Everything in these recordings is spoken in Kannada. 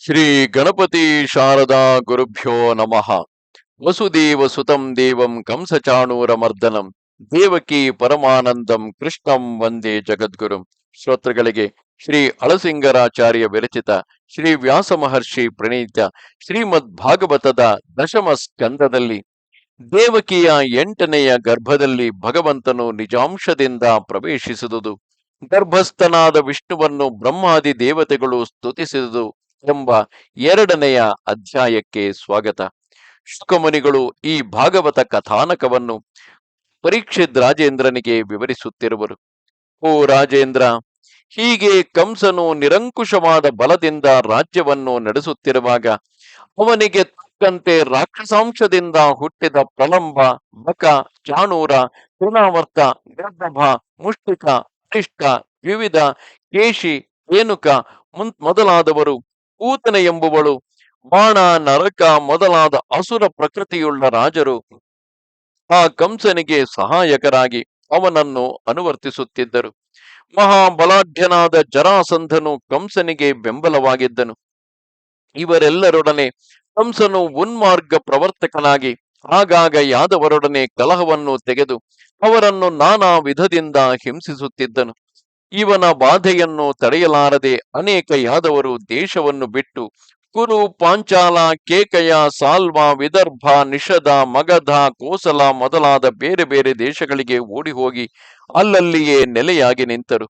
ಶ್ರೀ ಗಣಪತಿ ಶಾರದಾ ಗುರುಭ್ಯೋ ನಮಃ. ವಸುದೇವ ಸುತಂ ದೇವಂ ಕಂಸಚಾಣೂರಮರ್ದನಂ ದೇವಕಿ ಪರಮಾನಂದಂ ಕೃಷ್ಣಂ ವಂದೇ ಜಗದ್ಗುರುಂ. ಶ್ರೋತೃಗಳಿಗೆ ಶ್ರೀ ಅಳಸಿಂಗರಾಚಾರ್ಯ ವಿರಚಿತ ಶ್ರೀ ವ್ಯಾಸ ಮಹರ್ಷಿ ಪ್ರಣೀತ ಶ್ರೀಮದ್ ಭಾಗವತದ ದಶಮ ಸ್ಕಂದದಲ್ಲಿ ದೇವಕಿಯ 8ನೆಯ ಗರ್ಭದಲ್ಲಿ ಭಗವಂತನು ನಿಜಾಂಶದಿಂದ ಪ್ರವೇಶಿಸಿದುದು, ಗರ್ಭಸ್ಥನಾದ ವಿಷ್ಣುವನ್ನು ಬ್ರಹ್ಮಾದಿ ದೇವತೆಗಳು ಸ್ತುತಿಸಿದುದು ಎಂಬ 2ನೆಯ ಅಧ್ಯಾಯಕ್ಕೆ ಸ್ವಾಗತ. ಶುಕಮುನಿಗಳು ಈ ಭಾಗವತ ಕಥಾನಕವನ್ನು ಪರೀಕ್ಷಿತ್ ರಾಜೇಂದ್ರನಿಗೆ ವಿವರಿಸುತ್ತಿರುವರು. ಓ ರಾಜೇಂದ್ರ, ಹೀಗೆ ಕಂಸನು ನಿರಂಕುಶವಾದ ಬಲದಿಂದ ರಾಜ್ಯವನ್ನು ನಡೆಸುತ್ತಿರುವಾಗ ಅವನಿಗೆ ತಕ್ಕಂತೆ ರಾಕ್ಷಸಾಂಶದಿಂದ ಹುಟ್ಟಿದ ಪ್ರಲಂಬ, ಬಕ, ಚಾಣೂರ, ತೃಣಾವರ್ತ, ಗರ್ದಭ, ಮುಷ್ಟಿಕ, ಅರಿಷ್ಟ, ವಿವಿಧ, ಕೇಶಿ, ರೇಣುಕ ಮೊದಲಾದವರು, ಪೂತನೆ ಎಂಬುವಳು, ಬಾಣ, ನರಕ ಮೊದಲಾದ ಅಸುರ ಪ್ರಕೃತಿಯುಳ್ಳ ರಾಜರು ಆ ಕಂಸನಿಗೆ ಸಹಾಯಕರಾಗಿ ಅವನನ್ನು ಅನುವರ್ತಿಸುತ್ತಿದ್ದರು. ಮಹಾಬಲಾಢ್ಯನಾದ ಜರಾಸಂಧನು ಕಂಸನಿಗೆ ಬೆಂಬಲವಾಗಿದ್ದನು. ಇವರೆಲ್ಲರೊಡನೆ ಕಂಸನು ಉನ್ಮಾರ್ಗ ಪ್ರವರ್ತಕನಾಗಿ ಆಗಾಗ ಯಾದವರೊಡನೆ ಕಲಹವನ್ನು ತೆಗೆದು ಅವರನ್ನು ನಾನಾ ವಿಧದಿಂದ ಹಿಂಸಿಸುತ್ತಿದ್ದನು. ಇವನ ಬಾಧೆಯನ್ನು ತಡೆಯಲಾರದೆ ಅನೇಕ ಯಾದವರು ದೇಶವನ್ನು ಬಿಟ್ಟು ಕುರು, ಪಾಂಚಾಲ, ಕೇಕಯ, ಸಾಲ್ವ, ವಿದರ್ಭ, ನಿಷಧ, ಮಗಧ, ಕೋಸಲ ಮೊದಲಾದ ಬೇರೆ ಬೇರೆ ದೇಶಗಳಿಗೆ ಓಡಿಹೋಗಿ ಅಲ್ಲಲ್ಲಿಯೇ ನೆಲೆಯಾಗಿ ನಿಂತರು.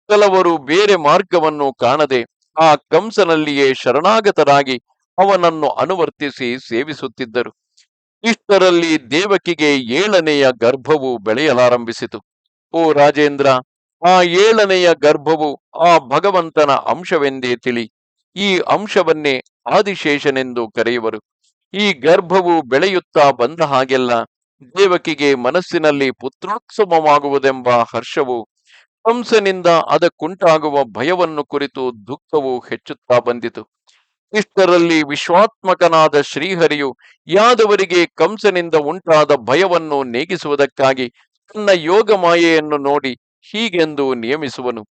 ಕೆಲವರು ಬೇರೆ ಮಾರ್ಗವನ್ನು ಕಾಣದೆ ಆ ಕಂಸನಲ್ಲಿಯೇ ಶರಣಾಗತರಾಗಿ ಅವನನ್ನು ಅನುವರ್ತಿಸಿ ಸೇವಿಸುತ್ತಿದ್ದರು. ಇಷ್ಟರಲ್ಲಿ ದೇವಕಿಗೆ 7ನೆಯ ಗರ್ಭವು ಬೆಳೆಯಲಾರಂಭಿಸಿತು. ಓ ರಾಜೇಂದ್ರ, ಆ 7ನೆಯ ಗರ್ಭವು ಆ ಭಗವಂತನ ಅಂಶವೆಂದೇ ತಿಳಿ. ಈ ಅಂಶವನ್ನೇ ಆದಿಶೇಷನೆಂದು ಕರೆಯುವರು. ಈ ಗರ್ಭವು ಬೆಳೆಯುತ್ತಾ ಬಂದ ಹಾಗೆಲ್ಲ ದೇವಕಿಗೆ ಮನಸ್ಸಿನಲ್ಲಿ ಪುತ್ರೋತ್ಸವವಾಗುವುದೆಂಬ ಹರ್ಷವು, ಕಂಸನಿಂದ ಅದಕ್ಕುಂಟಾಗುವ ಭಯವನ್ನು ಕುರಿತು ದುಃಖವು ಹೆಚ್ಚುತ್ತಾ ಬಂದಿತು. ಇಷ್ಟರಲ್ಲಿ ವಿಶ್ವಾತ್ಮಕನಾದ ಶ್ರೀಹರಿಯು ಯಾದವರಿಗೆ ಕಂಸನಿಂದ ಉಂಟಾದ ಭಯವನ್ನು ನೀಗಿಸುವುದಕ್ಕಾಗಿ ತನ್ನ ಯೋಗ ಮಾಯೆಯನ್ನು ನೋಡಿ ಹೀಗೆಂದು ನಿಯಮಿಸುವನು.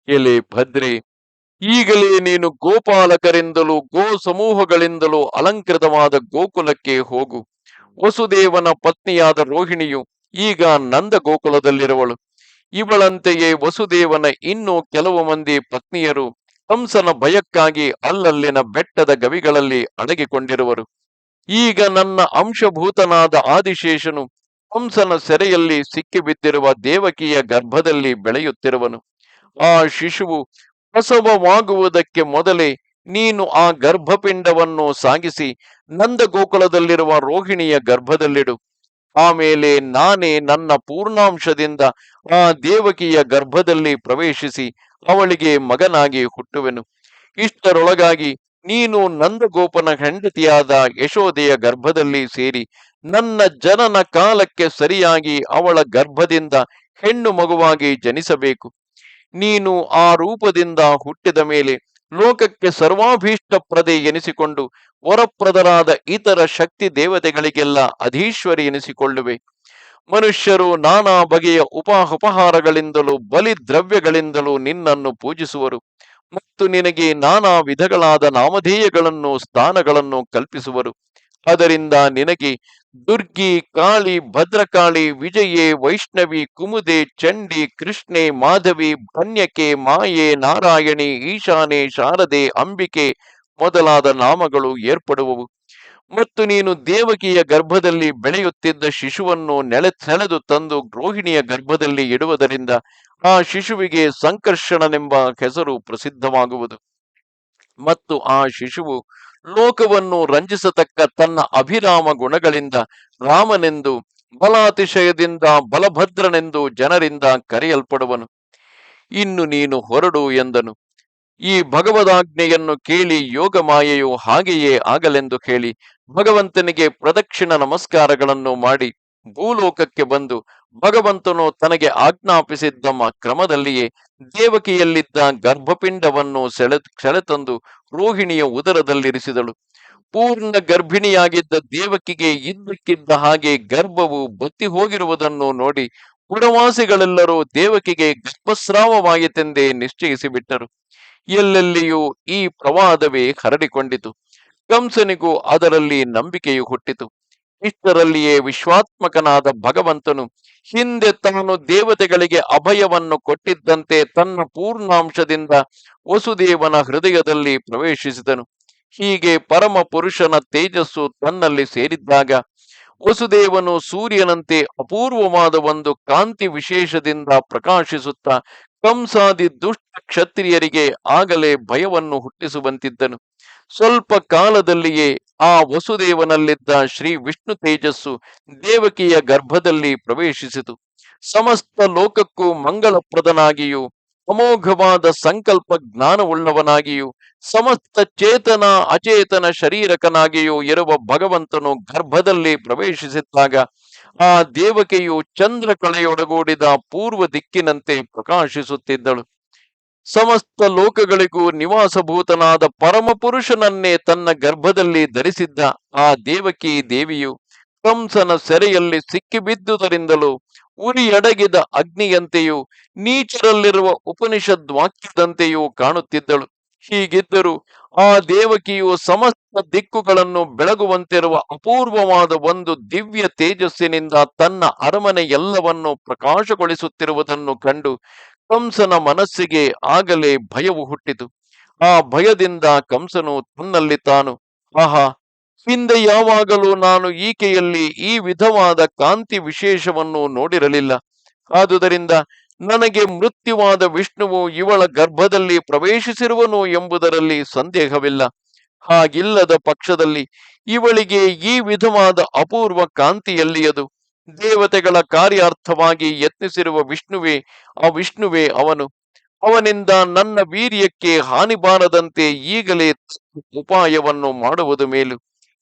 ಎಲೆ ಭದ್ರೆ, ಈಗಲೇ ನೀನು ಗೋಪಾಲಕರಿಂದಲೂ ಗೋ ಸಮೂಹಗಳಿಂದಲೂ ಅಲಂಕೃತವಾದ ಗೋಕುಲಕ್ಕೆ ಹೋಗು. ವಸುದೇವನ ಪತ್ನಿಯಾದ ರೋಹಿಣಿಯು ಈಗ ನಂದ ಗೋಕುಲದಲ್ಲಿರುವಳು. ಇವಳಂತೆಯೇ ವಸುದೇವನ ಇನ್ನೂ ಕೆಲವು ಮಂದಿ ಪತ್ನಿಯರು ಕಂಸನ ಭಯಕ್ಕಾಗಿ ಅಲ್ಲಲ್ಲಿನ ಬೆಟ್ಟದ ಗವಿಗಳಲ್ಲಿ ಅಡಗಿಕೊಂಡಿರುವರು. ಈಗ ನನ್ನ ಅಂಶಭೂತನಾದ ಆದಿಶೇಷನು ಕಂಸನ ಸೆರೆಯಲ್ಲಿ ಸಿಕ್ಕಿಬಿದ್ದಿರುವ ದೇವಕಿಯ ಗರ್ಭದಲ್ಲಿ ಬೆಳೆಯುತ್ತಿರುವನು. ಆ ಶಿಶುವು ಪ್ರಸವವಾಗುವುದಕ್ಕೆ ಮೊದಲೇ ನೀನು ಆ ಗರ್ಭಪಿಂಡವನ್ನು ಸಾಗಿಸಿ ನಂದ ಗೋಕುಲದಲ್ಲಿರುವ ರೋಹಿಣಿಯ ಗರ್ಭದಲ್ಲಿಡು. ಆಮೇಲೆ ನಾನೇ ನನ್ನ ಪೂರ್ಣಾಂಶದಿಂದ ಆ ದೇವಕಿಯ ಗರ್ಭದಲ್ಲಿ ಪ್ರವೇಶಿಸಿ ಅವಳಿಗೆ ಮಗನಾಗಿ ಹುಟ್ಟುವೆನು. ಇಷ್ಟರೊಳಗಾಗಿ ನೀನು ನಂದಗೋಪನ ಹೆಂಡತಿಯಾದ ಯಶೋದೆಯ ಗರ್ಭದಲ್ಲಿ ಸೇರಿ ನನ್ನ ಜನನ ಕಾಲಕ್ಕೆ ಸರಿಯಾಗಿ ಅವಳ ಗರ್ಭದಿಂದ ಹೆಣ್ಣು ಮಗುವಾಗಿ ಜನಿಸಬೇಕು. ನೀನು ಆ ರೂಪದಿಂದ ಹುಟ್ಟಿದ ಮೇಲೆ ಲೋಕಕ್ಕೆ ಸರ್ವಾಭೀಷ್ಟಪ್ರದೆ ಎನಿಸಿಕೊಂಡು ವರಪ್ರದರಾದ ಇತರ ಶಕ್ತಿ ದೇವತೆಗಳಿಗೆಲ್ಲ ಅಧೀಶ್ವರಿ ಎನಿಸಿಕೊಳ್ಳುವೆ. ಮನುಷ್ಯರು ನಾನಾ ಬಗೆಯ ಉಪಹಾರಗಳಿಂದಲೂ ಬಲಿ ದ್ರವ್ಯಗಳಿಂದಲೂ ನಿನ್ನನ್ನು ಪೂಜಿಸುವರು ಮತ್ತು ನಿನಗೆ ನಾನಾ ವಿಧಗಳಾದ ನಾಮಧೇಯಗಳನ್ನು ಸ್ಥಾನಗಳನ್ನು ಕಲ್ಪಿಸುವರು. ಅದರಿಂದ ನಿನಗೆ ದುರ್ಗಿ, ಕಾಳಿ, ಭದ್ರಕಾಳಿ, ವಿಜಯೇ, ವೈಷ್ಣವಿ, ಕುಮುದೆ, ಚಂಡಿ, ಕೃಷ್ಣೆ, ಮಾಧವಿ, ಕನ್ಯಕೆ, ಮಾಯೆ, ನಾರಾಯಣಿ, ಈಶಾನೆ, ಶಾರದೆ, ಅಂಬಿಕೆ ಮೊದಲಾದ ನಾಮಗಳು ಏರ್ಪಡುವವು. ಮತ್ತು ನೀನು ದೇವಕಿಯ ಗರ್ಭದಲ್ಲಿ ಬೆಳೆಯುತ್ತಿದ್ದ ಶಿಶುವನ್ನು ಸೆಳೆದು ತಂದು ರೋಹಿಣಿಯ ಗರ್ಭದಲ್ಲಿ ಇಡುವುದರಿಂದ ಆ ಶಿಶುವಿಗೆ ಸಂಕರ್ಷಣನೆಂಬ ಹೆಸರು ಪ್ರಸಿದ್ಧವಾಗುವುದು. ಮತ್ತು ಆ ಶಿಶುವು ಲೋಕವನ್ನು ರಂಜಿಸತಕ್ಕ ತನ್ನ ಅಭಿರಾಮ ಗುಣಗಳಿಂದ ರಾಮನೆಂದು, ಬಲಾತಿಶಯದಿಂದ ಬಲಭದ್ರನೆಂದು ಜನರಿಂದ ಕರೆಯಲ್ಪಡುವನು. ಇನ್ನು ನೀನು ಹೊರಡು ಎಂದನು. ಈ ಭಗವದಾಜ್ಞೆಯನ್ನು ಕೇಳಿ ಯೋಗ ಮಾಯೆಯು ಹಾಗೆಯೇ ಆಗಲೆಂದು ಹೇಳಿ ಭಗವಂತನಿಗೆ ಪ್ರದಕ್ಷಿಣ ನಮಸ್ಕಾರಗಳನ್ನು ಮಾಡಿ ಭೂಲೋಕಕ್ಕೆ ಬಂದು ಭಗವಂತನು ತನಗೆ ಆಜ್ಞಾಪಿಸಿದ್ದ ಕ್ರಮದಲ್ಲಿಯೇ ದೇವಕಿಯಲ್ಲಿದ್ದ ಗರ್ಭಪಿಂಡವನ್ನು ಸೆಳೆತಂದು ರೋಹಿಣಿಯ ಉದರದಲ್ಲಿರಿಸಿದಳು. ಪೂರ್ಣ ಗರ್ಭಿಣಿಯಾಗಿದ್ದ ದೇವಕಿಗೆ ಇದ್ದಕ್ಕಿದ್ದ ಹಾಗೆ ಗರ್ಭವು ಬತ್ತಿ ಹೋಗಿರುವುದನ್ನು ನೋಡಿ ಪುರವಾಸಿಗಳೆಲ್ಲರೂ ದೇವಕಿಗೆ ಗರ್ಭಸ್ರಾವವಾಯಿತೆಂದೇ ನಿಶ್ಚಯಿಸಿಬಿಟ್ಟರು. ಎಲ್ಲೆಲ್ಲಿಯೂ ಈ ಪ್ರವಾದವೇ ಹರಡಿಕೊಂಡಿತು. ಕಂಸನಿಗೂ ಅದರಲ್ಲಿ ನಂಬಿಕೆಯು ಹುಟ್ಟಿತು. ಇಷ್ಟರಲ್ಲಿಯೇ ವಿಶ್ವಾತ್ಮಕನಾದ ಭಗವಂತನು ಹಿಂದೆ ತಾನು ದೇವತೆಗಳಿಗೆ ಅಭಯವನ್ನು ಕೊಟ್ಟಿದ್ದಂತೆ ತನ್ನ ಪೂರ್ಣಾಂಶದಿಂದ ವಸುದೇವನ ಹೃದಯದಲ್ಲಿ ಪ್ರವೇಶಿಸಿದನು. ಹೀಗೆ ಪರಮ ಪುರುಷನ ತೇಜಸ್ಸು ತನ್ನಲ್ಲಿ ಸೇರಿದ್ದಾಗ ವಸುದೇವನು ಸೂರ್ಯನಂತೆ ಅಪೂರ್ವವಾದ ಒಂದು ಕಾಂತಿ ವಿಶೇಷದಿಂದ ಪ್ರಕಾಶಿಸುತ್ತಾ ಕಂಸಾದಿ ದುಷ್ಟ ಕ್ಷತ್ರಿಯರಿಗೆ ಆಗಲೇ ಭಯವನ್ನು ಹುಟ್ಟಿಸುವಂತಿದ್ದನು. ಸ್ವಲ್ಪ ಕಾಲದಲ್ಲಿಯೇ ಆ ವಸುದೇವನಲ್ಲಿದ್ದ ಶ್ರೀ ವಿಷ್ಣು ತೇಜಸ್ಸು ದೇವಕಿಯ ಗರ್ಭದಲ್ಲಿ ಪ್ರವೇಶಿಸಿತು. ಸಮಸ್ತ ಲೋಕಕ್ಕೂ ಮಂಗಳಪ್ರದನಾಗಿಯೂ ಅಮೋಘವಾದ ಸಂಕಲ್ಪ ಜ್ಞಾನವುಳ್ಳವನಾಗಿಯೂ ಸಮಸ್ತ ಚೇತನ ಅಚೇತನ ಶರೀರಕನಾಗಿಯೂ ಇರುವ ಭಗವಂತನು ಗರ್ಭದಲ್ಲಿ ಪ್ರವೇಶಿಸಿದ್ದಾಗ ಆ ದೇವಕಿಯು ಚಂದ್ರ ಕಳೆಯೊಡಗೂಡಿದ ಪೂರ್ವ ದಿಕ್ಕಿನಂತೆ ಪ್ರಕಾಶಿಸುತ್ತಿದ್ದಳು. ಸಮಸ್ತ ಲೋಕಗಳಿಗೂ ನಿವಾಸಭೂತನಾದ ಪರಮಪುರುಷನನ್ನೇ ತನ್ನ ಗರ್ಭದಲ್ಲಿ ಧರಿಸಿದ್ದ ಆ ದೇವಕಿ ದೇವಿಯು ಕಂಸನ ಸೆರೆಯಲ್ಲಿ ಸಿಕ್ಕಿಬಿದ್ದುದರಿಂದಲೂ ಉರಿಯಡಗಿದ ಅಗ್ನಿಯಂತೆಯೂ ನೀಚರಲ್ಲಿರುವ ಉಪನಿಷದ್ ವಾಕ್ಯದಂತೆಯೂ ಕಾಣುತ್ತಿದ್ದಳು. ಹೀಗಿದ್ದರೂ ಆ ದೇವಕಿಯು ಸಮಸ್ತ ದಿಕ್ಕುಗಳನ್ನು ಬೆಳಗುವಂತಿರುವ ಅಪೂರ್ವವಾದ ಒಂದು ದಿವ್ಯ ತೇಜಸ್ಸಿನಿಂದ ತನ್ನ ಅರಮನೆ ಎಲ್ಲವನ್ನು ಪ್ರಕಾಶಗೊಳಿಸುತ್ತಿರುವುದನ್ನು ಕಂಡು ಕಂಸನ ಮನಸ್ಸಿಗೆ ಆಗಲೇ ಭಯವು ಹುಟ್ಟಿತು. ಆ ಭಯದಿಂದ ಕಂಸನು ತನ್ನಲ್ಲಿ ತಾನು, ಆಹಾ, ಹಿಂದೆ ಯಾವಾಗಲೂ ನಾನು ಈಕೆಯಲ್ಲಿ ಈ ವಿಧವಾದ ಕಾಂತಿ ವಿಶೇಷವನ್ನು ನೋಡಿರಲಿಲ್ಲ. ಆದುದರಿಂದ ನನಗೆ ಮೃತ್ಯುವಾದ ವಿಷ್ಣುವು ಇವಳ ಗರ್ಭದಲ್ಲಿ ಪ್ರವೇಶಿಸಿರುವನು ಎಂಬುದರಲ್ಲಿ ಸಂದೇಹವಿಲ್ಲ. ಹಾಗಿಲ್ಲದ ಪಕ್ಷದಲ್ಲಿ ಇವಳಿಗೆ ಈ ವಿಧವಾದ ಅಪೂರ್ವ ಕಾಂತಿಯಲ್ಲಿಯದು. ದೇವತೆಗಳ ಕಾರ್ಯಾರ್ಥವಾಗಿ ಯತ್ನಿಸಿರುವ ವಿಷ್ಣುವೇ ಅವನು. ಅವನಿಂದ ನನ್ನ ವೀರ್ಯಕ್ಕೆ ಹಾನಿ ಬಾರದಂತೆ ಈಗಲೇ ಉಪಾಯವನ್ನು ಮಾಡುವುದು ಮೇಲು.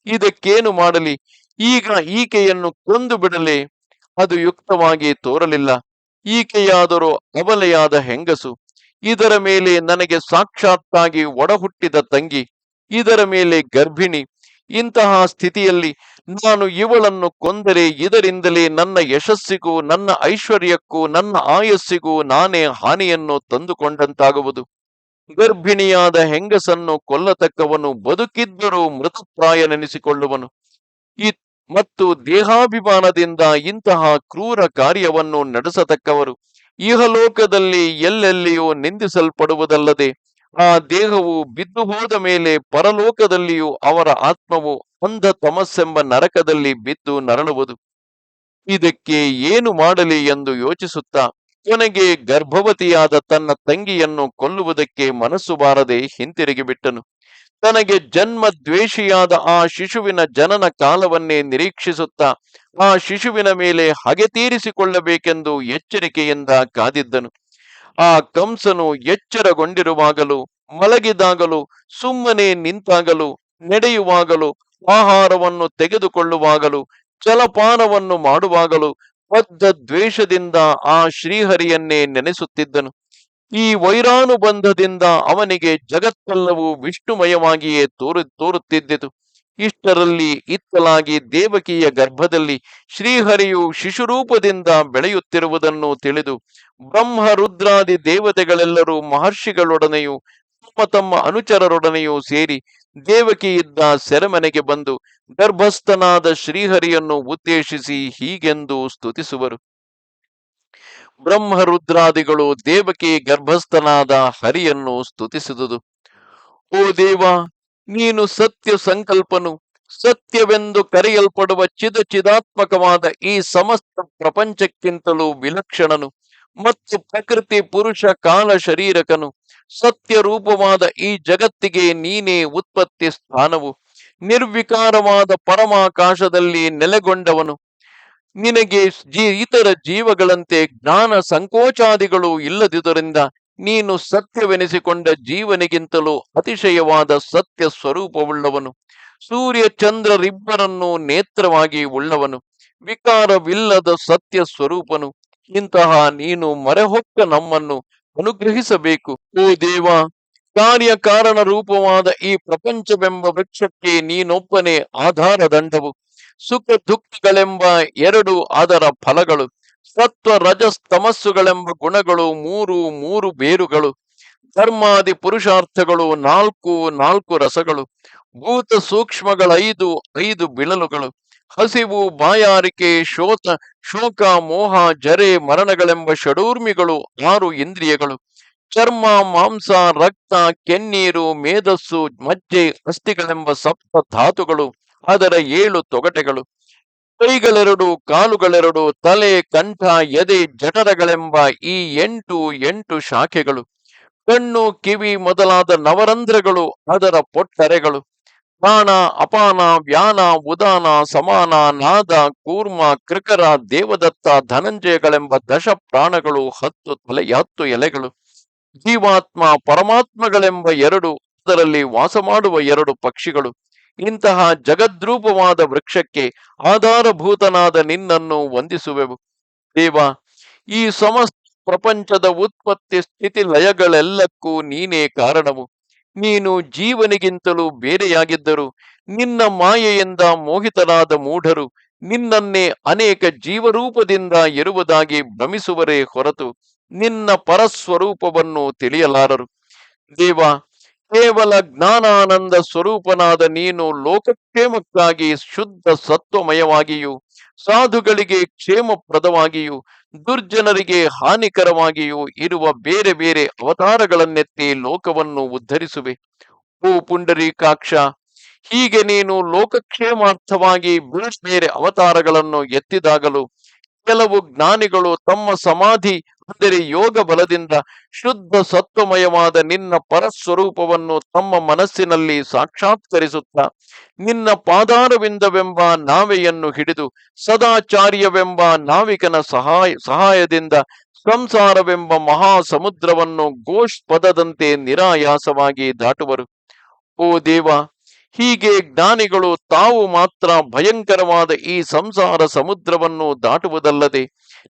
ಇದಕ್ಕೇನು ಮಾಡಲಿ? ಈಗ ಈಕೆಯನ್ನು ಕೊಂದು ಬಿಡಲೇ? ಅದು ಯುಕ್ತವಾಗಿ ತೋರಲಿಲ್ಲ. ಈಕೆಯಾದರೂ ಅಬಲೆಯಾದ ಹೆಂಗಸು. ಇದರ ಮೇಲೆ ನನಗೆ ಸಾಕ್ಷಾತ್ತಾಗಿ ಒಡಹುಟ್ಟಿದ ತಂಗಿ, ಇದರ ಮೇಲೆ ಗರ್ಭಿಣಿ. ಇಂತಹ ಸ್ಥಿತಿಯಲ್ಲಿ ನಾನು ಇವಳನ್ನು ಕೊಂದರೆ ಇದರಿಂದಲೇ ನನ್ನ ಯಶಸ್ಸಿಗೂ ನನ್ನ ಐಶ್ವರ್ಯಕ್ಕೂ ನನ್ನ ಆಯಸ್ಸಿಗೂ ನಾನೇ ಹಾನಿಯನ್ನು ತಂದುಕೊಂಡಂತಾಗುವುದು. ಗರ್ಭಿಣಿಯಾದ ಹೆಂಗಸನ್ನು ಕೊಲ್ಲತಕ್ಕವನು ಬದುಕಿದ್ದರೂ ಮೃತಪ್ರಾಯನೆನಿಸಿಕೊಳ್ಳುವನು. ಮತ್ತು ದೇಹಾಭಿಮಾನದಿಂದ ಇಂತಹ ಕ್ರೂರ ಕಾರ್ಯವನ್ನು ನಡೆಸತಕ್ಕವರು ಇಹಲೋಕದಲ್ಲಿ ಎಲ್ಲೆಲ್ಲಿಯೂ ನಿಂದಿಸಲ್ಪಡುವುದಲ್ಲದೆ ಆ ದೇಹವು ಬಿದ್ದು ಹೋದ ಮೇಲೆ ಪರಲೋಕದಲ್ಲಿಯೂ ಅವರ ಆತ್ಮವು ಅಂಧ ತಮಸ್ಸೆಂಬ ನರಕದಲ್ಲಿ ಬಿದ್ದು ನರಳುವುದು. ಇದಕ್ಕೆ ಏನು ಮಾಡಲಿ ಎಂದು ಯೋಚಿಸುತ್ತಾ ಕೊನೆಗೆ ಗರ್ಭವತಿಯಾದ ತನ್ನ ತಂಗಿಯನ್ನು ಕೊಲ್ಲುವುದಕ್ಕೆ ಮನಸ್ಸು ಬಾರದೆ ಹಿಂತಿರುಗಿ ಬಿಟ್ಟನು. ತನಗೆ ಜನ್ಮ ದ್ವೇಷಿಯಾದ ಆ ಶಿಶುವಿನ ಜನನ ಕಾಲವನ್ನೇ ನಿರೀಕ್ಷಿಸುತ್ತಾ ಆ ಶಿಶುವಿನ ಮೇಲೆ ಹಗೆ ತೀರಿಸಿಕೊಳ್ಳಬೇಕೆಂದು ಎಚ್ಚರಿಕೆಯಿಂದ ಕಾದಿದ್ದನು. ಆ ಕಂಸನು ಎಚ್ಚರಗೊಂಡಿರುವಾಗಲೂ ಮಲಗಿದಾಗಲೂ ಸುಮ್ಮನೆ ನಿಂತಾಗಲೂ ನಡೆಯುವಾಗಲೂ ಆಹಾರವನ್ನು ತೆಗೆದುಕೊಳ್ಳುವಾಗಲೂ ಜಲಪಾನವನ್ನು ಮಾಡುವಾಗಲೂ ಬದ್ಧ ದ್ವೇಷದಿಂದ ಆ ಶ್ರೀಹರಿಯನ್ನೇ ನೆನೆಸುತ್ತಿದ್ದನು. ಈ ವೈರಾನುಬಂಧದಿಂದ ಅವನಿಗೆ ಜಗತ್ತೆಲ್ಲವೂ ವಿಷ್ಣುಮಯವಾಗಿಯೇ ತೋರುತ್ತಿದ್ದಿತು. ಇಷ್ಟರಲ್ಲಿ ಇತ್ತಲಾಗಿ ದೇವಕಿಯ ಗರ್ಭದಲ್ಲಿ ಶ್ರೀಹರಿಯು ಶಿಶುರೂಪದಿಂದ ಬೆಳೆಯುತ್ತಿರುವುದನ್ನು ತಿಳಿದು ಬ್ರಹ್ಮ ರುದ್ರಾದಿ ದೇವತೆಗಳೆಲ್ಲರೂ ಮಹರ್ಷಿಗಳೊಡನೆಯೂ ತಮ್ಮ ತಮ್ಮ ಅನುಚರರೊಡನೆಯೂ ಸೇರಿ ದೇವಕಿಯಿದ್ದ ಸೆರೆಮನೆಗೆ ಬಂದು ಗರ್ಭಸ್ಥನಾದ ಶ್ರೀಹರಿಯನ್ನು ಉದ್ದೇಶಿಸಿ ಹೀಗೆಂದು ಸ್ತುತಿಸುವರು. ಬ್ರಹ್ಮರುದ್ರಾದಿಗಳು ದೇವಕಿ ಗರ್ಭಸ್ಥನಾದ ಹರಿಯನ್ನು ಸ್ತುತಿಸಿದುದು. ಓ ದೇವ, ನೀನು ಸತ್ಯ ಸಂಕಲ್ಪನು, ಸತ್ಯವೆಂದು ಕರೆಯಲ್ಪಡುವ ಚಿದಾತ್ಮಕವಾದ ಈ ಸಮಸ್ತ ಪ್ರಪಂಚಕ್ಕಿಂತಲೂ ವಿಲಕ್ಷಣನು ಮತ್ತು ಪ್ರಕೃತಿ ಪುರುಷ ಕಾಲ ಶರೀರಕನು. ಸತ್ಯ ರೂಪವಾದ ಈ ಜಗತ್ತಿಗೆ ನೀನೇ ಉತ್ಪತ್ತಿ ಸ್ಥಾನವು. ನಿರ್ವಿಕಾರವಾದ ಪರಮಾಕಾಶದಲ್ಲಿ ನೆಲೆಗೊಂಡವನು. ನಿನಗೆ ಇತರ ಜೀವಗಳಂತೆ ಜ್ಞಾನ ಸಂಕೋಚಾದಿಗಳು ಇಲ್ಲದಿದ್ದರಿಂದ ನೀನು ಸತ್ಯವೆನಿಸಿಕೊಂಡ ಜೀವನಿಗಿಂತಲೂ ಅತಿಶಯವಾದ ಸತ್ಯ ಸ್ವರೂಪವುಳ್ಳವನು. ಸೂರ್ಯ ಚಂದ್ರರಿಬ್ಬರನ್ನು ನೇತ್ರವಾಗಿ ಉಳ್ಳವನು. ವಿಕಾರವಿಲ್ಲದ ಸತ್ಯ ಸ್ವರೂಪನು. ಇಂತಹ ನೀನು ಮೊರೆಹೊಕ್ಕ ನಮ್ಮನ್ನು ಅನುಗ್ರಹಿಸಬೇಕು. ಓ ದೇವ, ಕಾರ್ಯಕಾರಣ ರೂಪವಾದ ಈ ಪ್ರಪಂಚವೆಂಬ ವೃಕ್ಷಕ್ಕೆ ನೀನೊಬ್ಬನೇ ಆಧಾರ ದಂಡವು. ಸುಖ ದುಃಖಗಳೆಂಬ ಎರಡು ಅದರ ಫಲಗಳು. ಸತ್ವ ರಜಸ್ ತಮಸ್ಸುಗಳೆಂಬ ಗುಣಗಳು ಮೂರು ಬೇರುಗಳು. ಧರ್ಮಾದಿ ಪುರುಷಾರ್ಥಗಳು ನಾಲ್ಕು ನಾಲ್ಕು ರಸಗಳು, ಭೂತ ಸೂಕ್ಷ್ಮಗಳ ಐದು ಬಿಳಲುಗಳು, ಹಸಿವು ಬಾಯಾರಿಕೆ ಶೋಕ ಮೋಹ ಜರೆ ಮರಣಗಳೆಂಬ ಷಡೂರ್ಮಿಗಳು ಆರು ಇಂದ್ರಿಯಗಳು, ಚರ್ಮ ಮಾಂಸ ರಕ್ತ ಕೆನ್ನೀರು ಮೇಧಸ್ಸು ಮಜ್ಜೆ ಅಸ್ಥಿಗಳೆಂಬ ಸಪ್ತ ಧಾತುಗಳು ಅದರ ಏಳು ತೊಗಟೆಗಳು, ಕೈಗಳೆರಡು ಕಾಲುಗಳೆರಡು ತಲೆ ಕಂಠ ಎದೆ ಜಠರಗಳೆಂಬ ಈ ಎಂಟು ಶಾಖೆಗಳು, ಕಣ್ಣು ಕಿವಿ ಮೊದಲಾದ ನವರಂಧ್ರಗಳು ಅದರ ಪೊಟ್ಟರೆಗಳು, ಪ್ರಾಣ ಅಪಾನ ವ್ಯಾನ ಉದಾನ ಸಮಾನ ನಾದ ಕೂರ್ಮ ಕೃಕರ ದೇವದತ್ತ ಧನಂಜಯಗಳೆಂಬ ದಶ ಪ್ರಾಣಗಳು 10 ಎಲೆಗಳು, ಜೀವಾತ್ಮ ಪರಮಾತ್ಮಗಳೆಂಬ ಎರಡು ಅದರಲ್ಲಿ ವಾಸ ಮಾಡುವ ಎರಡು ಪಕ್ಷಿಗಳು, ಇಂತಹ ಜಗದ್ರೂಪವಾದ ವೃಕ್ಷಕ್ಕೆ ಆಧಾರಭೂತನಾದ ನಿನ್ನನ್ನು ವಂದಿಸುವೆವು. ದೇವ, ಈ ಸಮಸ್ತ ಪ್ರಪಂಚದ ಉತ್ಪತ್ತಿ ಸ್ಥಿತಿ ಲಯಗಳೆಲ್ಲಕ್ಕೂ ನೀನೇ ಕಾರಣವು. ನೀನು ಜೀವನಿಗಿಂತಲೂ ಬೇರೆಯಾಗಿದ್ದರು ನಿನ್ನ ಮಾಯೆಯಿಂದ ಮೋಹಿತರಾದ ಮೂಢರು ನಿನ್ನನ್ನೇ ಅನೇಕ ಜೀವರೂಪದಿಂದ ಇರುವುದಾಗಿ ಭ್ರಮಿಸುವರೇ ಹೊರತು ನಿನ್ನ ಪರಸ್ವರೂಪವನ್ನು ತಿಳಿಯಲಾರರು. ದೇವ, ಕೇವಲ ಜ್ಞಾನಾನಂದ ಸ್ವರೂಪನಾದ ನೀನು ಲೋಕಕ್ಷೇಮಕ್ಕಾಗಿ ಶುದ್ಧ ಸತ್ವಮಯವಾಗಿಯೂ ಸಾಧುಗಳಿಗೆ ಕ್ಷೇಮಪ್ರದವಾಗಿಯೂ ದುರ್ಜನರಿಗೆ ಹಾನಿಕರವಾಗಿಯೂ ಇರುವ ಬೇರೆ ಬೇರೆ ಅವತಾರಗಳನ್ನೆತ್ತಿ ಲೋಕವನ್ನು ಉದ್ಧರಿಸುವೆ. ಓ ಪುಂಡರೀಕಾಕ್ಷ, ಹೀಗೆ ನೀನು ಲೋಕಕ್ಷೇಮಾರ್ಥವಾಗಿ ಬೇರೆ ಬೇರೆ ಅವತಾರಗಳನ್ನು ಎತ್ತಿದಾಗಲೂ ಕೆಲವು ಜ್ಞಾನಿಗಳು ತಮ್ಮ ಸಮಾಧಿ ಅಂದರೆ ಯೋಗ ಬಲದಿಂದ ಶುದ್ಧ ಸತ್ವಮಯವಾದ ನಿನ್ನ ಪರಸ್ವರೂಪವನ್ನು ತಮ್ಮ ಮನಸ್ಸಿನಲ್ಲಿ ಸಾಕ್ಷಾತ್ಕರಿಸುತ್ತಾ ನಿನ್ನ ಪಾದಾರವಿಂದವೆಂಬ ನಾವೆಯನ್ನು ಹಿಡಿದು ಸದಾಚಾರ್ಯವೆಂಬ ನಾವಿಕನ ಸಹಾಯದಿಂದ ಸಂಸಾರವೆಂಬ ಮಹಾ ಸಮುದ್ರವನ್ನು ಘೋಷ್ ಪದದಂತೆ ನಿರಾಯಾಸವಾಗಿ ದಾಟುವರು. ಓ ದೇವ, ಹೀಗೆ ಜ್ಞಾನಿಗಳು ತಾವು ಮಾತ್ರ ಭಯಂಕರವಾದ ಈ ಸಂಸಾರ ಸಮುದ್ರವನ್ನು ದಾಟುವುದಲ್ಲದೆ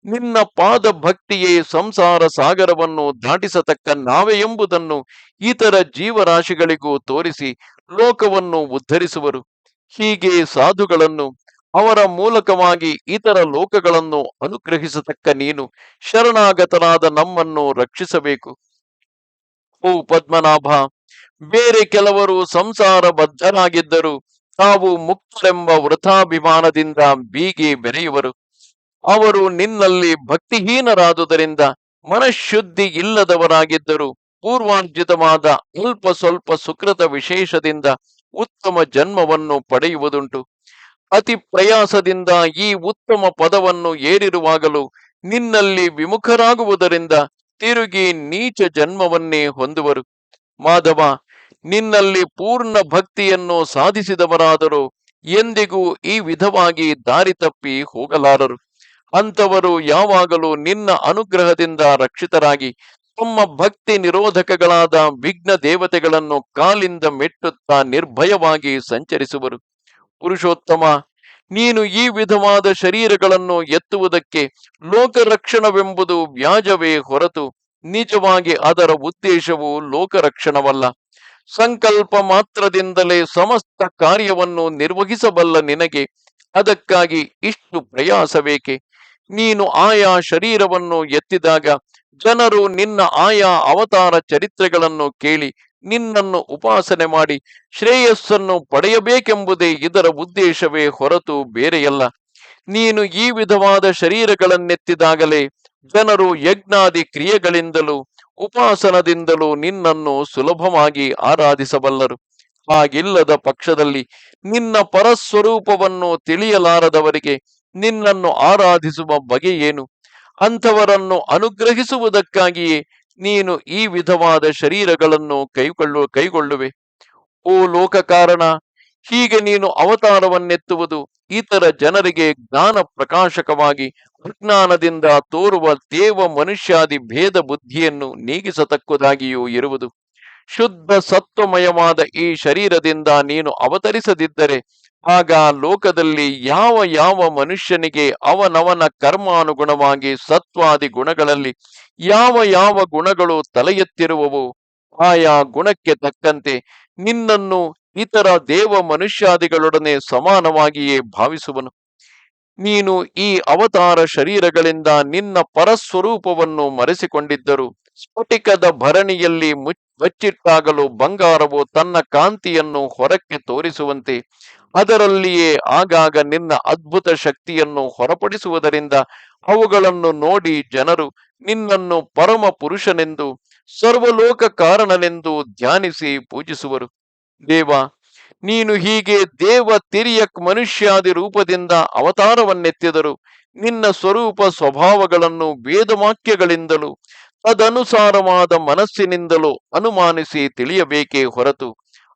ನಿನ್ನ ಪಾದ ಭಕ್ತಿಯೇ ಸಂಸಾರ ಸಾಗರವನ್ನು ದಾಟಿಸತಕ್ಕ ನಾವೆ ಎಂಬುದನ್ನು ಇತರ ಜೀವರಾಶಿಗಳಿಗೂ ತೋರಿಸಿ ಲೋಕವನ್ನು ಉದ್ಧರಿಸುವರು. ಹೀಗೆ ಸಾಧುಗಳನ್ನು ಅವರ ಮೂಲಕವಾಗಿ ಇತರ ಲೋಕಗಳನ್ನು ಅನುಗ್ರಹಿಸತಕ್ಕ ನೀನು ಶರಣಾಗತರಾದ ನಮ್ಮನ್ನು ರಕ್ಷಿಸಬೇಕು. ಓ ಪದ್ಮನಾಭ, ಬೇರೆ ಕೆಲವರು ಸಂಸಾರ ಬದ್ಧರಾಗಿದ್ದರು ತಾವು ಮುಕ್ತರೆಂಬ ವೃಥಾಭಿಮಾನದಿಂದ ಬೀಗಿ ಬೆರೆಯುವರು. ಅವರು ನಿನ್ನಲ್ಲಿ ಭಕ್ತಿಹೀನರಾದುದರಿಂದ ಮನಃಶುದ್ಧಿ ಇಲ್ಲದವರಾಗಿದ್ದರು ಪೂರ್ವಾರ್ಜಿತವಾದ ಅಲ್ಪ ಸ್ವಲ್ಪ ಸುಕೃತ ವಿಶೇಷದಿಂದ ಉತ್ತಮ ಜನ್ಮವನ್ನು ಪಡೆಯುವುದುಂಟು. ಅತಿ ಪ್ರಯಾಸದಿಂದ ಈ ಉತ್ತಮ ಪದವನ್ನು ಏರಿರುವಾಗಲೂ ನಿನ್ನಲ್ಲಿ ವಿಮುಖರಾಗುವುದರಿಂದ ತಿರುಗಿ ನೀಚ ಜನ್ಮವನ್ನೇ ಹೊಂದುವರು. ಮಾಧವ, ನಿನ್ನಲ್ಲಿ ಪೂರ್ಣ ಭಕ್ತಿಯನ್ನು ಸಾಧಿಸಿದವರಾದರೂ ಎಂದಿಗೂ ಈ ವಿಧವಾಗಿ ದಾರಿ ತಪ್ಪಿ ಹೋಗಲಾರರು. ಅಂಥವರು ಯಾವಾಗಲೂ ನಿನ್ನ ಅನುಗ್ರಹದಿಂದ ರಕ್ಷಿತರಾಗಿ ತಮ್ಮ ಭಕ್ತಿ ನಿರೋಧಕಗಳಾದ ವಿಘ್ನ ದೇವತೆಗಳನ್ನು ಕಾಲಿಂದ ಮೆಟ್ಟುತ್ತಾ ನಿರ್ಭಯವಾಗಿ ಸಂಚರಿಸುವರು. ಪುರುಷೋತ್ತಮ, ನೀನು ಈ ವಿಧವಾದ ಶರೀರಗಳನ್ನು ಎತ್ತುವುದಕ್ಕೆ ಲೋಕರಕ್ಷಣವೆಂಬುದು ವ್ಯಾಜವೇ ಹೊರತು ನಿಜವಾಗಿ ಅದರ ಉದ್ದೇಶವು ಲೋಕರಕ್ಷಣವಲ್ಲ. ಸಂಕಲ್ಪ ಮಾತ್ರದಿಂದಲೇ ಸಮಸ್ತ ಕಾರ್ಯವನ್ನು ನಿರ್ವಹಿಸಬಲ್ಲ ನಿನಗೆ ಅದಕ್ಕಾಗಿ ಇಷ್ಟು ಪ್ರಯಾಸವೇಕೆ? ನೀನು ಆಯಾ ಶರೀರವನ್ನು ಎತ್ತಿದಾಗ ಜನರು ನಿನ್ನ ಆಯಾ ಅವತಾರ ಚರಿತ್ರೆಗಳನ್ನು ಕೇಳಿ ನಿನ್ನನ್ನು ಉಪಾಸನೆ ಮಾಡಿ ಶ್ರೇಯಸ್ಸನ್ನು ಪಡೆಯಬೇಕೆಂಬುದೇ ಇದರ ಉದ್ದೇಶವೇ ಹೊರತು ಬೇರೆಯಲ್ಲ. ನೀನು ಈ ವಿಧವಾದ ಶರೀರಗಳನ್ನೆತ್ತಿದಾಗಲೇ ಜನರು ಯಜ್ಞಾದಿ ಕ್ರಿಯೆಗಳಿಂದಲೂ ಉಪಾಸನದಿಂದಲೂ ನಿನ್ನನ್ನು ಸುಲಭವಾಗಿ ಆರಾಧಿಸಬಲ್ಲರು. ಹಾಗಿಲ್ಲದ ಪಕ್ಷದಲ್ಲಿ ನಿನ್ನ ಪರಸ್ವರೂಪವನ್ನು ತಿಳಿಯಲಾರದವರಿಗೆ ನಿನ್ನನ್ನು ಆರಾಧಿಸುವ ಬಗೆಯೇನು? ಅಂಥವರನ್ನು ಅನುಗ್ರಹಿಸುವುದಕ್ಕಾಗಿಯೇ ನೀನು ಈ ವಿಧವಾದ ಶರೀರಗಳನ್ನು ಕೈಗೊಳ್ಳುವೆ. ಓ ಲೋಕಕಾರಣ, ಹೀಗೆ ನೀನು ಅವತಾರವನ್ನೆತ್ತುವುದು ಇತರ ಜನರಿಗೆ ಜ್ಞಾನ ಪ್ರಕಾಶಕವಾಗಿ ಅಜ್ಞಾನದಿಂದ ತೋರುವ ದೇವ ಮನುಷ್ಯಾದಿ ಭೇದ ಬುದ್ಧಿಯನ್ನು ನೀಗಿಸತಕ್ಕುದಾಗಿಯೂ ಇರುವುದು. ಶುದ್ಧ ಸತ್ವಮಯವಾದ ಈ ಶರೀರದಿಂದ ನೀನು ಅವತರಿಸದಿದ್ದರೆ ಆಗ ಲೋಕದಲ್ಲಿ ಯಾವ ಯಾವ ಮನುಷ್ಯನಿಗೆ ಅವನವನ ಕರ್ಮಾನುಗುಣವಾಗಿ ಸತ್ವಾದಿ ಗುಣಗಳಲ್ಲಿ ಯಾವ ಯಾವ ಗುಣಗಳು ತಲೆ ಎತ್ತಿರುವವೋ ಆಯಾ ಗುಣಕ್ಕೆ ತಕ್ಕಂತೆ ನಿನ್ನನ್ನು ಇತರ ದೇವ ಮನುಷ್ಯಾದಿಗಳೊಡನೆ ಸಮಾನವಾಗಿಯೇ ಭಾವಿಸುವನು. ನೀನು ಈ ಅವತಾರ ಶರೀರಗಳಿಂದ ನಿನ್ನ ಪರಸ್ವರೂಪವನ್ನು ಮರೆಸಿಕೊಂಡಿದ್ದರು ಸ್ಫಟಿಕದ ಭರಣಿಯಲ್ಲಿ ಬಚ್ಚಿಟ್ಟಾಗಲೂ ಬಂಗಾರವು ತನ್ನ ಕಾಂತಿಯನ್ನು ಹೊರಕ್ಕೆ ತೋರಿಸುವಂತೆ ಅದರಲ್ಲಿಯೇ ಆಗಾಗ ನಿನ್ನ ಅದ್ಭುತ ಶಕ್ತಿಯನ್ನು ಹೊರಪಡಿಸುವುದರಿಂದ ಅವುಗಳನ್ನು ನೋಡಿ ಜನರು ನಿನ್ನನ್ನು ಪರಮ ಪುರುಷನೆಂದು ಸರ್ವಲೋಕ ಕಾರಣನೆಂದು ಧ್ಯಾನಿಸಿ ಪೂಜಿಸುವರು. ದೇವ, ನೀನು ಹೀಗೆ ದೇವ ತಿರಿಯಕ್ ಮನುಷ್ಯಾದಿ ರೂಪದಿಂದ ಅವತಾರವನ್ನೆತ್ತಿದರು ನಿನ್ನ ಸ್ವರೂಪ ಸ್ವಭಾವಗಳನ್ನು ವೇದವಾಕ್ಯಗಳಿಂದಲೂ ತದನುಸಾರವಾದ ಮನಸ್ಸಿನಿಂದಲೂ ಅನುಮಾನಿಸಿ ತಿಳಿಯಬೇಕೇ ಹೊರತು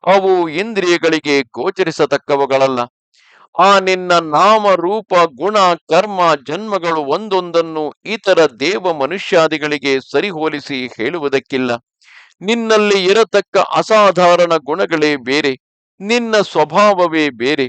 ಅವು ಇಂದ್ರಿಯಗಳಿಗೆ ಗೋಚರಿಸತಕ್ಕವುಗಳಲ್ಲ. ಆ ನಿನ್ನ ನಾಮ ರೂಪ ಗುಣ ಕರ್ಮ ಜನ್ಮಗಳು ಒಂದೊಂದನ್ನು ಇತರ ದೇವ ಮನುಷ್ಯಾದಿಗಳಿಗೆ ಸರಿಹೋಲಿಸಿ ಹೇಳುವುದಕ್ಕಿಲ್ಲ. ನಿನ್ನಲ್ಲಿ ಇರತಕ್ಕ ಅಸಾಧಾರಣ ಗುಣಗಳೇ ಬೇರೆ, ನಿನ್ನ ಸ್ವಭಾವವೇ ಬೇರೆ.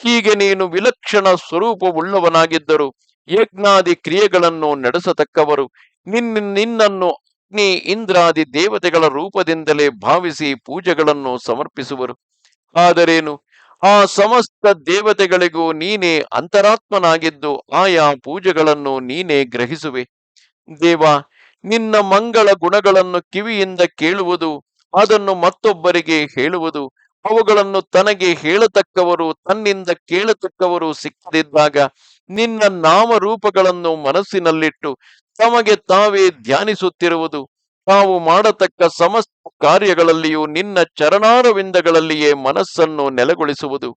ಹೀಗೆ ನೀನು ವಿಲಕ್ಷಣ ಸ್ವರೂಪವುಳ್ಳವನಾಗಿದ್ದರು ಯಜ್ಞಾದಿ ಕ್ರಿಯೆಗಳನ್ನು ನಡೆಸತಕ್ಕವರು ನಿನ್ನನ್ನು ಅಗ್ನಿ ಇಂದ್ರಾದಿ ದೇವತೆಗಳ ರೂಪದಿಂದಲೇ ಭಾವಿಸಿ ಪೂಜೆಗಳನ್ನು ಸಮರ್ಪಿಸುವರು. ಆದರೇನು, ಆ ಸಮಸ್ತ ದೇವತೆಗಳಿಗೂ ನೀನೇ ಅಂತರಾತ್ಮನಾಗಿದ್ದು ಆಯಾ ಪೂಜೆಗಳನ್ನು ನೀನೇ ಗ್ರಹಿಸುವೆ. ದೇವ, ನಿನ್ನ ಮಂಗಳ ಗುಣಗಳನ್ನು ಕಿವಿಯಿಂದ ಕೇಳುವುದು, ಅದನ್ನು ಮತ್ತೊಬ್ಬರಿಗೆ ಹೇಳುವುದು, ಅವುಗಳನ್ನು ತನಗೆ ಹೇಳತಕ್ಕವರು ತನ್ನಿಂದ ಕೇಳತಕ್ಕವರು ಸಿಕ್ಕದಿದ್ದಾಗ ನಿನ್ನ ನಾಮರೂಪಗಳನ್ನು ಮನಸ್ಸಿನಲ್ಲಿಟ್ಟು ತಮಗೆ ತಾವೇ ಧ್ಯಾನಿಸುತ್ತಿರುವುದು, ತಾವು ಮಾಡತಕ್ಕ ಸಮಸ್ತ ಕಾರ್ಯಗಳಲ್ಲಿಯೂ ನಿನ್ನ ಚರಣಾರವಿಂದಗಳಲ್ಲಿಯೇ ಮನಸ್ಸನ್ನು ನೆಲೆಗೊಳಿಸುವುದು.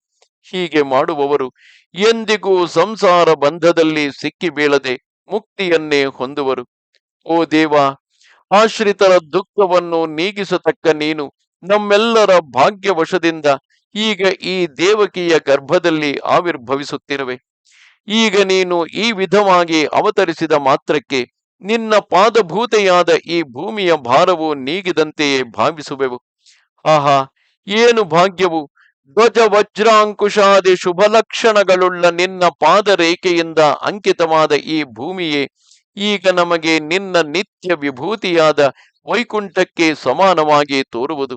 ಹೀಗೆ ಮಾಡುವವರು ಎಂದಿಗೂ ಸಂಸಾರ ಬಂಧದಲ್ಲಿ ಸಿಕ್ಕಿ ಬೀಳದೆ ಮುಕ್ತಿಯನ್ನೇ ಹೊಂದುವರು. ಓ ದೇವ, ಆಶ್ರಿತರ ದುಃಖವನ್ನು ನೀಗಿಸತಕ್ಕ ನೀನು ನಮ್ಮೆಲ್ಲರ ಭಾಗ್ಯವಶದಿಂದ ಈಗ ಈ ದೇವಕಿಯ ಗರ್ಭದಲ್ಲಿ ಆವಿರ್ಭವಿಸುತ್ತಿರುವೆ. ಈಗ ನೀನು ಈ ವಿಧವಾಗಿ ಅವತರಿಸಿದ ಮಾತ್ರಕ್ಕೆ ನಿನ್ನ ಪಾದಭೂತೆಯಾದ ಈ ಭೂಮಿಯ ಭಾರವು ನೀಗಿದಂತೆಯೇ ಭಾವಿಸುವೆವು. ಆಹಾ, ಏನು ಭಾಗ್ಯವು! ಧ್ವಜ ವಜ್ರಾಂಕುಶಾದಿ ಶುಭ ಲಕ್ಷಣಗಳುಳ್ಳ ನಿನ್ನ ಪಾದರೇಖೆಯಿಂದ ಅಂಕಿತವಾದ ಈ ಭೂಮಿಯೇ ಈಗ ನಮಗೆ ನಿನ್ನ ನಿತ್ಯ ವಿಭೂತಿಯಾದ ವೈಕುಂಠಕ್ಕೆ ಸಮಾನವಾಗಿ ತೋರುವುದು.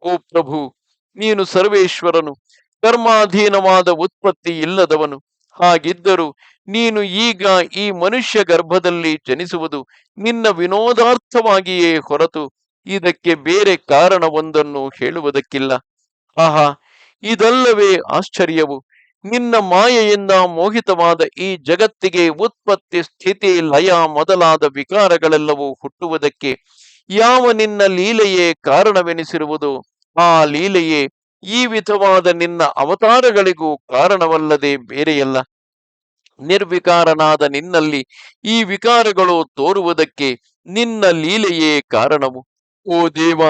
ಓ ಪ್ರಭು, ನೀನು ಸರ್ವೇಶ್ವರನು, ಕರ್ಮಾಧೀನವಾದ ಉತ್ಪತ್ತಿ ಇಲ್ಲದವನು. ಹಾಗಿದ್ದರೂ ನೀನು ಈಗ ಈ ಮನುಷ್ಯ ಗರ್ಭದಲ್ಲಿ ಜನಿಸುವುದು ನಿನ್ನ ವಿನೋದಾರ್ಥವಾಗಿಯೇ ಹೊರತು ಇದಕ್ಕೆ ಬೇರೆ ಕಾರಣವೊಂದನ್ನು ಹೇಳುವುದಕ್ಕಿಲ್ಲ. ಆಹಾ, ಇದಲ್ಲವೇ ಆಶ್ಚರ್ಯವು! ನಿನ್ನ ಮಾಯೆಯಿಂದ ಮೋಹಿತವಾದ ಈ ಜಗತ್ತಿಗೆ ಉತ್ಪತ್ತಿ ಸ್ಥಿತಿ ಲಯ ಮೊದಲಾದ ವಿಕಾರಗಳೆಲ್ಲವೂ ಹುಟ್ಟುವುದಕ್ಕೆ ಯಾವ ನಿನ್ನ ಲೀಲೆಯೇ ಕಾರಣವೆನಿಸಿರುವುದು, ಆ ಲೀಲೆಯೇ ಈ ವಿಧವಾದ ನಿನ್ನ ಅವತಾರಗಳಿಗೂ ಕಾರಣವಲ್ಲದೆ ಬೇರೆಯಲ್ಲ. ನಿರ್ವಿಕಾರನಾದ ನಿನ್ನಲ್ಲಿ ಈ ವಿಕಾರಗಳು ತೋರುವುದಕ್ಕೆ ನಿನ್ನ ಲೀಲೆಯೇ ಕಾರಣವು. ಓ ದೇವ,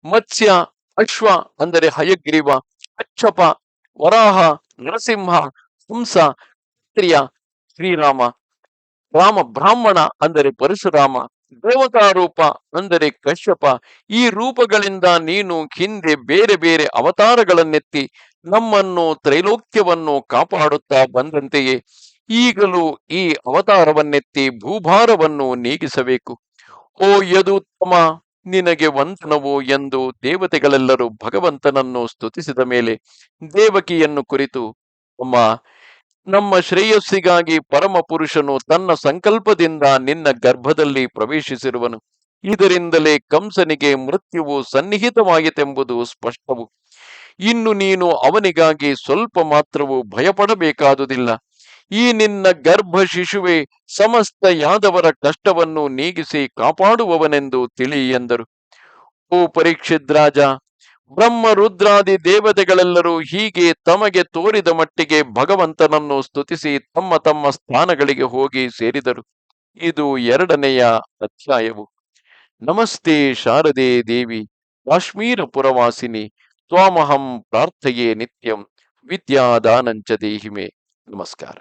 ಮತ್ಸ್ಯ, ಅಶ್ವ ಅಂದರೆ ಹಯಗ್ರೀವ, ಅಚ್ಚಪ, ವರಾಹ, ನರಸಿಂಹ, ಹಂಸ, ಕ್ಷತ್ರಿಯ ಶ್ರೀರಾಮ, ರಾಮ ಬ್ರಾಹ್ಮಣ ಅಂದರೆ ಪರಶುರಾಮ, ದೇವತಾರೂಪ ಅಂದರೆ ಕಶ್ಯಪ, ಈ ರೂಪಗಳಿಂದ ನೀನು ಹಿಂದೆ ಬೇರೆ ಬೇರೆ ಅವತಾರಗಳನ್ನೆತ್ತಿ ನಮ್ಮನ್ನು ತ್ರೈಲೋಕ್ಯವನ್ನು ಕಾಪಾಡುತ್ತಾ ಬಂದಂತೆಯೇ ಈಗಲೂ ಈ ಅವತಾರವನ್ನೆತ್ತಿ ಭೂಭಾರವನ್ನು ನೀಗಿಸಬೇಕು. ಓ ಯದುತ್ತಮ, ನಿನಗೆ ವಂದನವು ಎಂದು ದೇವತೆಗಳೆಲ್ಲರೂ ಭಗವಂತನನ್ನು ಸ್ತುತಿಸಿದ ಮೇಲೆ ದೇವಕಿಯನ್ನು ಕುರಿತು, ಅಮ್ಮ, ನಮ್ಮ ಶ್ರೇಯಸ್ಸಿಗಾಗಿ ಪರಮ ಪುರುಷನು ತನ್ನ ಸಂಕಲ್ಪದಿಂದ ನಿನ್ನ ಗರ್ಭದಲ್ಲಿ ಪ್ರವೇಶಿಸಿರುವನು. ಇದರಿಂದಲೇ ಕಂಸನಿಗೆ ಮೃತ್ಯುವು ಸನ್ನಿಹಿತವಾಯಿತೆಂಬುದು ಸ್ಪಷ್ಟವು. ಇನ್ನು ನೀನು ಅವನಿಗಾಗಿ ಸ್ವಲ್ಪ ಮಾತ್ರವೂ ಭಯಪಡಬೇಕಾದುದಿಲ್ಲ. ಈ ನಿನ್ನ ಗರ್ಭ ಶಿಶುವೆ ಸಮಸ್ತ ಯಾದವರ ಕಷ್ಟವನ್ನು ನೀಗಿಸಿ ಕಾಪಾಡುವವನೆಂದು ತಿಳಿ ಎಂದರು. ಓ ಪರೀಕ್ಷಿತ್ ರಾಜ, ಬ್ರಹ್ಮ ರುದ್ರಾದಿ ದೇವತೆಗಳೆಲ್ಲರೂ ಹೀಗೆ ತಮಗೆ ತೋರಿದ ಮಟ್ಟಿಗೆ ಭಗವಂತನನ್ನು ಸ್ತುತಿಸಿ ತಮ್ಮ ತಮ್ಮ ಸ್ಥಾನಗಳಿಗೆ ಹೋಗಿ ಸೇರಿದರು. ಇದು 2ನೆಯ ಅಧ್ಯಾಯವು. ನಮಸ್ತೆ ಶಾರದೆ ದೇವಿ, ಕಾಶ್ಮೀರ ಪುರವಾಸಿನಿ, ತ್ವಾಮಹಂ ಪ್ರಾರ್ಥಯೇ ನಿತ್ಯಂ, ವಿದ್ಯಾದಾನಂಚ ದೇಹಿಮೆ. ನಮಸ್ಕಾರ.